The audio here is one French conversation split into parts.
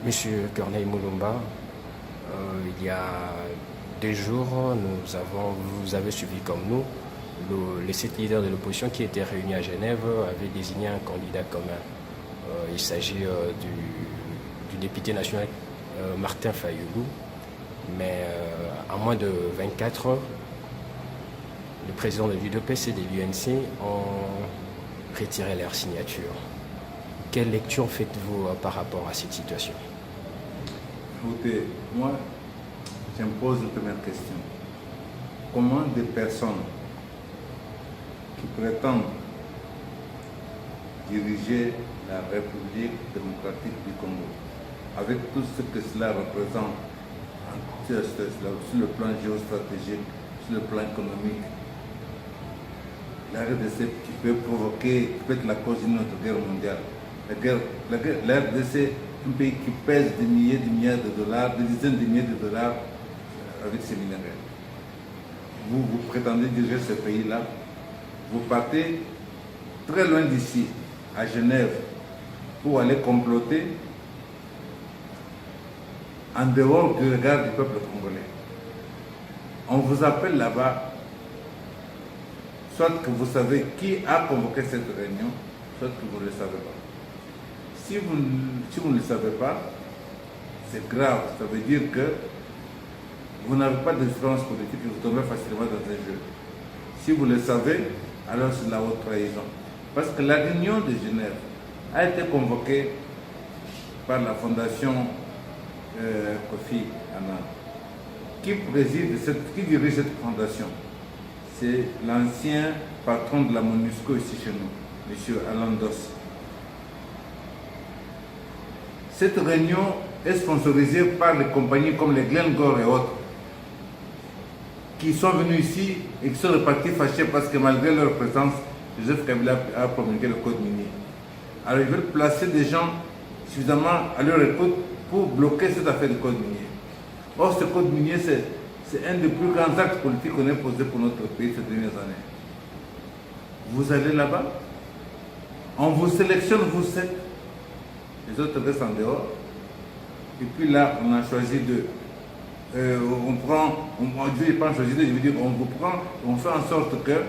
Monsieur Corneille Moulumba, il y a 2 jours, vous avez suivi comme nous, les 7 leaders de l'opposition qui étaient réunis à Genève avaient désigné un candidat commun. Il s'agit du député national Martin Fayoulou, mais en moins de 24 heures, le président de l'UDPS et de l'UNC ont retiré leur signature. Quelle lecture faites-vous par rapport à cette situation? Écoutez, moi, je me pose la première question. Comment des personnes qui prétendent diriger la République démocratique du Congo, avec tout ce que cela représente sur le plan géostratégique, sur le plan économique, la RDC qui peut provoquer, qui peut être la cause d'une autre guerre mondiale. La RDC, un pays qui pèse des milliers de milliards de dollars, des dizaines de milliers de dollars avec ses minéraux. Vous prétendez diriger ce pays-là, vous partez très loin d'ici, à Genève, pour aller comploter en dehors du regard du peuple congolais. On vous appelle là-bas, soit que vous savez qui a convoqué cette réunion, soit que vous ne le savez pas. Si vous ne le savez pas, c'est grave. Ça veut dire que vous n'avez pas d'expérience politique et vous tombez facilement dans un jeu. Si vous le savez, alors c'est la haute trahison. Parce que la réunion de Genève a été convoquée par la fondation Kofi Annan. Qui dirige cette fondation? C'est l'ancien patron de la MONUSCO ici chez nous, M. Alain Dos. Cette réunion est sponsorisée par les compagnies comme les Glencore et autres, qui sont venus ici et qui sont repartis fâchés parce que malgré leur présence, Joseph Kabila a promulgué le code minier. Alors ils veulent placer des gens suffisamment à leur écoute pour bloquer cette affaire du code minier. Or, ce code minier, c'est un des plus grands actes politiques qu'on ait posé pour notre pays ces dernières années. Vous allez là-bas, on vous sélectionne, vous 7, les autres restent en dehors. Et puis là, on a choisi je veux dire, on vous prend, on fait en sorte que,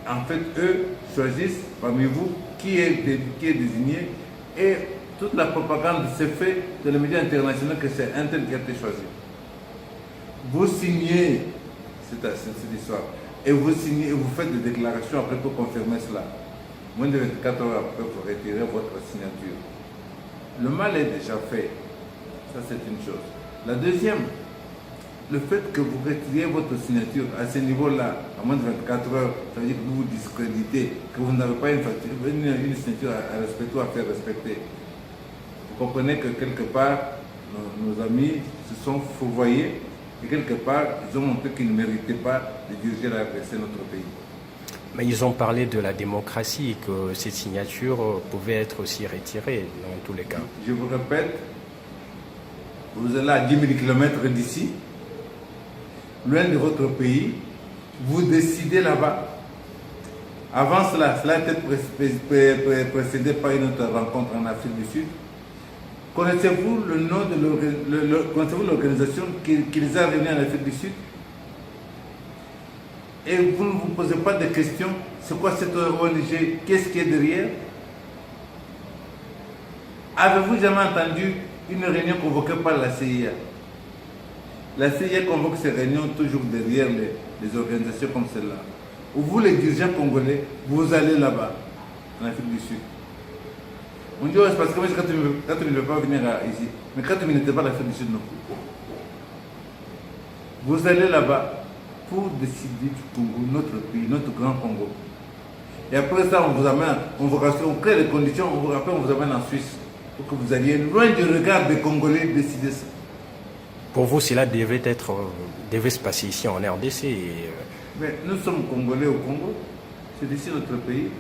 en fait, eux choisissent parmi vous qui est désigné, et toute la propagande se fait dans les médias internationaux que c'est un tel qui a été choisi. Vous signez cette histoire, et vous signez, et vous faites des déclarations après pour confirmer cela. Moins de 24 heures après, vous retirez votre signature. Le mal est déjà fait. Ça, c'est une chose. La deuxième, le fait que vous retiriez votre signature à ce niveau-là, à moins de 24 heures, ça veut dire que vous vous discréditez, que vous n'avez pas une signature à respecter ou à faire respecter. Vous comprenez que quelque part, nos amis se sont fourvoyés et quelque part, ils ont montré qu'ils ne méritaient pas de diriger la RDC, notre pays. Mais ils ont parlé de la démocratie et que cette signature pouvait être aussi retirée dans tous les cas. Je vous répète, vous êtes là à 10 000 km d'ici, loin de votre pays, vous décidez là-bas. Avant cela a été précédé par une autre rencontre en Afrique du Sud. Connaissez-vous le nom de connaissez-vous l'organisation qui les a réunis en Afrique du Sud? Et vous ne vous posez pas de questions, c'est quoi cette ONG, qu'est-ce qui est derrière? Avez-vous jamais entendu une réunion convoquée par la CIA? La CIA convoque ces réunions toujours derrière les organisations comme celle-là. Où vous, les dirigeants congolais, vous allez là-bas, en Afrique du Sud. On dit, oh, c'est parce que quand tu ne veux pas venir ici, mais quand tu n'étais pas en Afrique du Sud non plus. Vous allez là-bas pour décider du Congo, notre pays, notre grand Congo. Et après ça, on vous amène, on crée les conditions, on vous amène en Suisse pour que vous alliez loin du regard des Congolais décider ça. Pour vous, cela devait se passer ici en RDC. Mais nous sommes Congolais au Congo, c'est d'ici notre pays.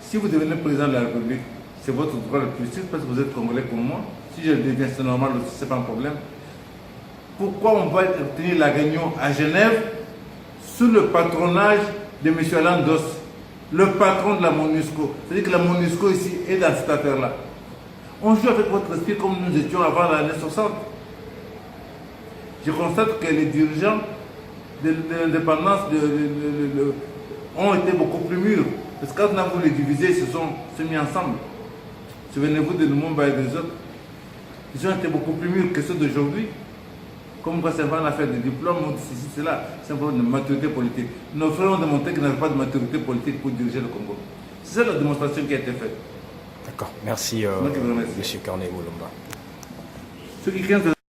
Si vous devenez président de la République, c'est votre droit le plus strict parce que vous êtes Congolais comme moi. Si je le deviens, c'est normal aussi, c'est pas un problème. Pourquoi on va tenir la réunion à Genève sous le patronage de M. Alain Dos, le patron de la MONUSCO? C'est-à-dire que la MONUSCO ici est dans cette affaire-là. On joue avec votre esprit comme nous étions avant l'année 60. Je constate que les dirigeants de l'indépendance ont été beaucoup plus mûrs. Parce que quand on a voulu les diviser, ils se sont mis ensemble. Souvenez-vous de Lumumba et des autres. Ils ont été beaucoup plus mûrs que ceux d'aujourd'hui. Comme quoi, c'est pas une affaire de diplôme, ceci, cela, c'est un problème de maturité politique. Nos frères ont démontré qu'ils n'avaient pas de maturité politique pour diriger le Congo. C'est ça la démonstration qui a été faite. D'accord, merci, M. Corneille Mulumba. Ceux qui craignent